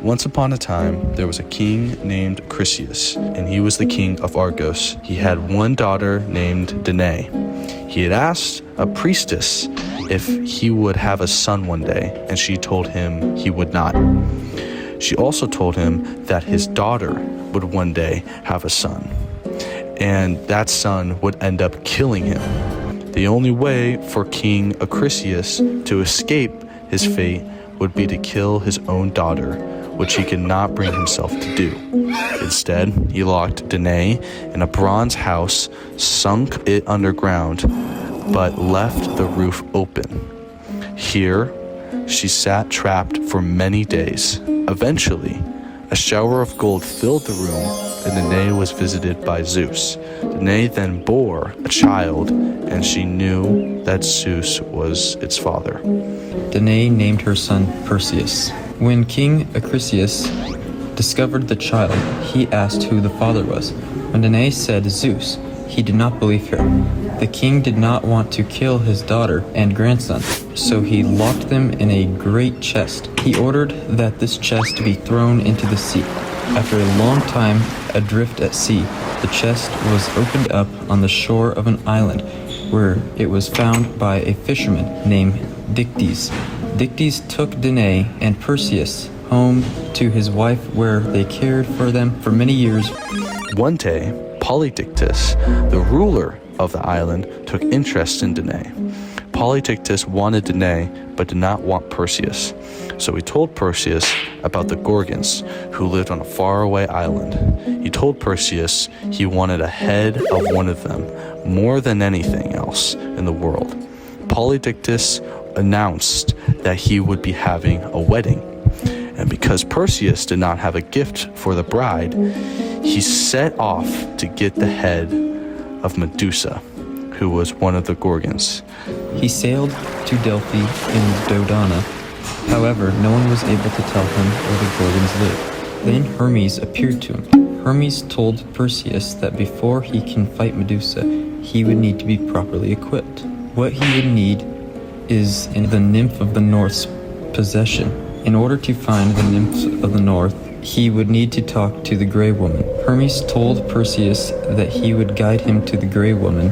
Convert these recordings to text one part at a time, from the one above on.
Once upon a time, there was a king named Perseus, and he was the king of Argos. He had one daughter named Danae. He had asked a priestess if he would have a son one day, and she told him he would not. She also told him that his daughter would one day have a son, and that son would end up killing him. The only way for King Acrisius to escape his fate would be to kill his own daughter, which he could not bring himself to do. Instead, he locked Danae in a bronze house, sunk it underground, but left the roof open. Here, she sat trapped for many days. Eventually, a shower of gold filled the room, and Danae was visited by Zeus. Danae then bore a child, and she knew that Zeus was its father. Danae named her son Perseus. When King Acrisius discovered the child, he asked who the father was. When Danae said Zeus, he did not believe her. The king did not want to kill his daughter and grandson, so he locked them in a great chest. He ordered that this chest be thrown into the sea. After a long time adrift at sea, the chest was opened up on the shore of an island, where it was found by a fisherman named Dictys. Dictys took Danae and Perseus home to his wife, where they cared for them for many years. One day, Polydictys, the ruler of the island, took interest in Danae. Polydictys wanted Danae, but did not want Perseus. So he told Perseus about the Gorgons, who lived on a faraway island. He told Perseus he wanted a head of one of them more than anything else in the world. Polydictys announced that he would be having a wedding. And because Perseus did not have a gift for the bride, he set off to get the head of Medusa, who was one of the Gorgons. He sailed to Delphi in Dodona. However, no one was able to tell him where the Gorgons lived. Then Hermes appeared to him. Hermes told Perseus that before he can fight Medusa, he would need to be properly equipped. What he would need is in the nymph of the north's possession. In order to find the nymphs of the north, he would need to talk to the Grey Woman. Hermes told Perseus that he would guide him to the Grey Woman,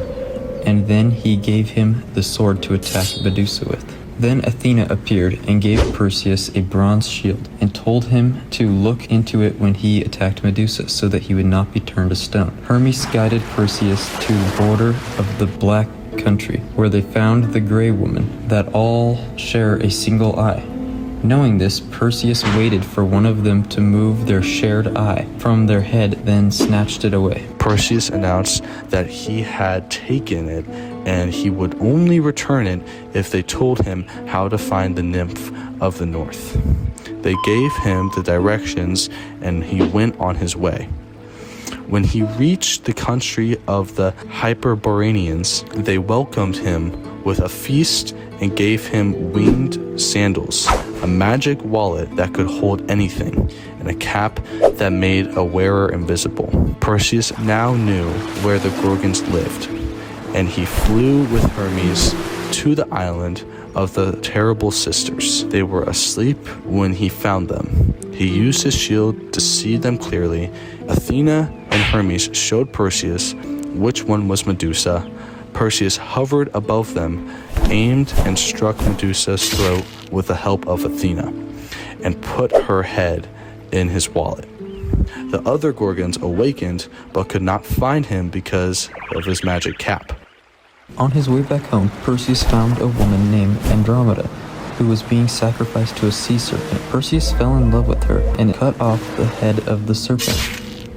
and then he gave him the sword to attack Medusa with. Then Athena appeared and gave Perseus a bronze shield, and told him to look into it when he attacked Medusa, so that he would not be turned to stone. Hermes guided Perseus to the border of the Black Country, where they found the Grey Woman, that all share a single eye. Knowing this, Perseus waited for one of them to move their shared eye from their head, then snatched it away. Perseus announced that he had taken it, and he would only return it if they told him how to find the nymph of the north. They gave him the directions, and he went on his way. When he reached the country of the Hyperboreans, they welcomed him with a feast and gave him winged sandals, a magic wallet that could hold anything, and a cap that made a wearer invisible. Perseus now knew where the Gorgons lived, and he flew with Hermes to the island of the terrible sisters. They were asleep when he found them. He used his shield to see them clearly. Athena and Hermes showed Perseus which one was Medusa. Perseus hovered above them, aimed and struck Medusa's throat with the help of Athena, and put her head in his wallet. The other Gorgons awakened, but could not find him because of his magic cap. On his way back home, Perseus found a woman named Andromeda, who was being sacrificed to a sea serpent. Perseus fell in love with her and cut off the head of the serpent.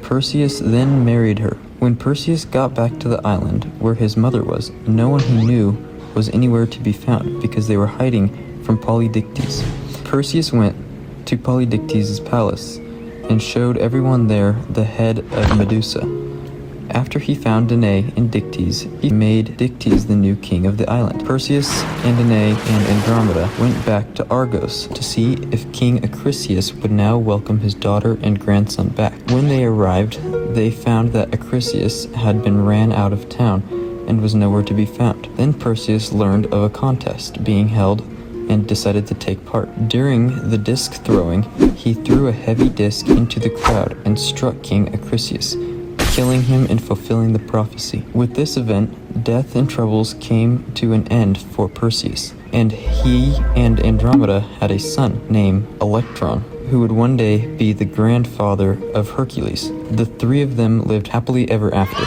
Perseus then married her. When Perseus got back to the island where his mother was, no one he knew was anywhere to be found, because they were hiding from Polydictys. Perseus went to Polydictys' palace and showed everyone there the head of Medusa. After he found Danae and Dictys, he made Dictys the new king of the island. Perseus and Danae and Andromeda went back to Argos to see if King Acrisius would now welcome his daughter and grandson back. When they arrived, they found that Acrisius had been ran out of town and was nowhere to be found. Then Perseus learned of a contest being held and decided to take part. During the disc throwing, he threw a heavy disc into the crowd and struck King Acrisius, killing him and fulfilling the prophecy. With this event, death and troubles came to an end for Perseus, and he and Andromeda had a son named Electron, who would one day be the grandfather of Hercules. The three of them lived happily ever after.